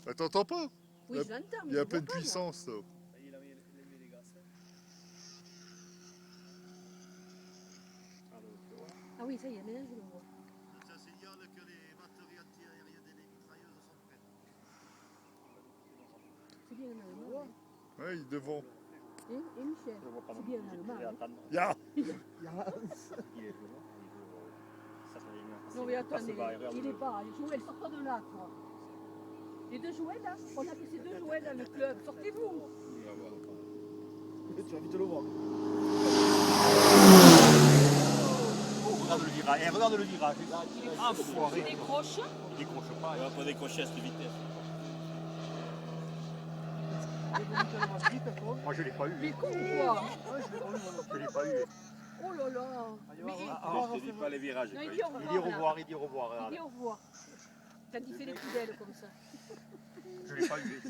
Bah, t'entends pas? Oui, je l'entends, mais Il y a je un peu vois de pas, moi. puissance là. Il a mis les gaz. Ah oui, ça y est, maintenant je le vois. Ça signale que les batteries anti-aériennes et les mitrailleuses sont prêtes. C'est bien un allemand. Hein. Ouais, il est devant. Et Michel, c'est bien un allemand. Hein. Ya. Non mais attendez, il est pas. Joël, sors-toi de là, toi. Les deux Joël là, on a mis ces deux Joël dans le club. Sortez-vous. Tu as envie de le voir. Regarde le virage, regarde le virage. Il décroche. Il décroche pas. Il va pas décrocher à cette vitesse. Moi je l'ai pas eu. Mais con ou quoi? Je l'ai pas eu. Oh là là. Mais, Je te dis pas les virages. non, il quoi. dit au revoir. Il dit au revoir, là. il dit au revoir. Il Regarde. dit au revoir. Quand il fait les poubelles comme ça. Je l'ai pas eu.